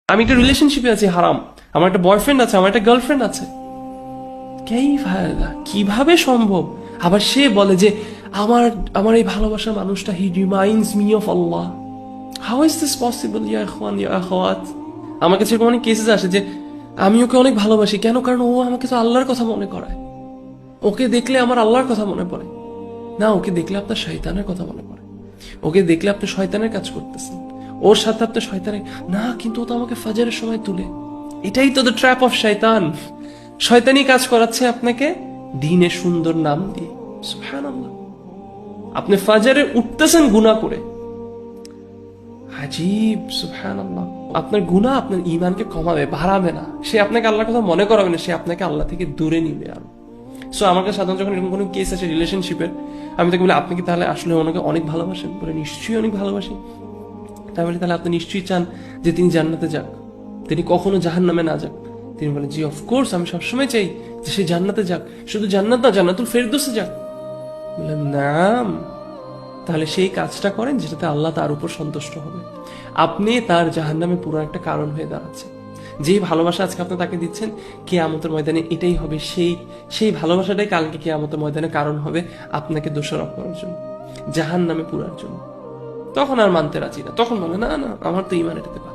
আমি একটা রিলেশনশিপে আছি হারাম, আমার একটা বয়ফ্রেন্ড আছে, আমার একটা গার্লফ্রেন্ড আছে, কিভাবে সম্ভব? আবার সে বলে যে আমার আমার এই ভালোবাসার মানুষটা he reminds me of Allah. How is this possible ইয়া ইখওয়ান ইয়া আখাওয়াত? আমার কাছে এরকম অনেক কেসেস আসে যে আমি ওকে অনেক ভালোবাসি, কেন? কারণ ও আমাকে তো আল্লাহর কথা মনে করায়। ওকে দেখলে আমার আল্লাহর কথা মনে পড়ে না, ওকে দেখলে আপনার শয়তানের কথা মনে পড়ে, ওকে দেখলে আপনি শয়তানের কাজ করতেছেন, ওর সাথে আপনি শয়তানের না, কিন্তু ও তো আমাকে ফাজরের সময় তুলে। এটাই তো দ্য ট্র্যাপ অফ শয়তান। শয়তানি কাজ করাচ্ছে আপনাকে দ্বীনের সুন্দর নাম দিয়ে। সুবহানাল্লাহ, আপনি ফাজরে উঠতেছেন গুনাহ করে, আজীব। সুবহানাল্লাহ, আপনার গুনাহ আপনার ঈমানকে কমাবে, বাড়াবে না। সে আপনাকে আল্লাহর কথা মনে করাবে না, সে আপনাকে আল্লাহ থেকে দূরে নিবে আরো। সো আমার কাছে সাধারণত যখন এরকম কোনো কেস আছে রিলেশনশিপের, আমি তাকে বলি আপনি কি তাহলে আসলে ওনাকে অনেক ভালোবাসেন? বলে নিশ্চয়ই অনেক ভালোবাসি। তাই বলি তাহলে আপনি নিশ্চয়ই চান যে তিনি জান্নাতে যাক, তিনি কখনো জাহান্নামে না যাক? তিনি বলেন জি অফকোর্স, আমি সবসময় চাই যে সে জান্নাতে যাক, শুধু জান্নাত না, জান্নাতুল ফেরদৌসে যাক। বললাম নাম, তাহলে সেই কাজটা করেন যেটাতে আল্লাহ তার উপর সন্তুষ্ট হবে। আপনি তার জাহান্নামে পুরো একটা কারণ হয়ে দাঁড়াচ্ছে। যেই ভালোবাসা আজকে আপনি তাকে দিচ্ছেন, কিয়ামতের ময়দানে এটাই হবে সেই ভালোবাসাটাই কালকে কিয়ামতের ময়দানে কারণ হবে আপনাকে দোষারোপ করার জন্য, জাহান্নামে পুরার জন্য। তখন আর মানতে রাজি না, তখন বলে না না, আমার তো ঈমান এটাতে পারে।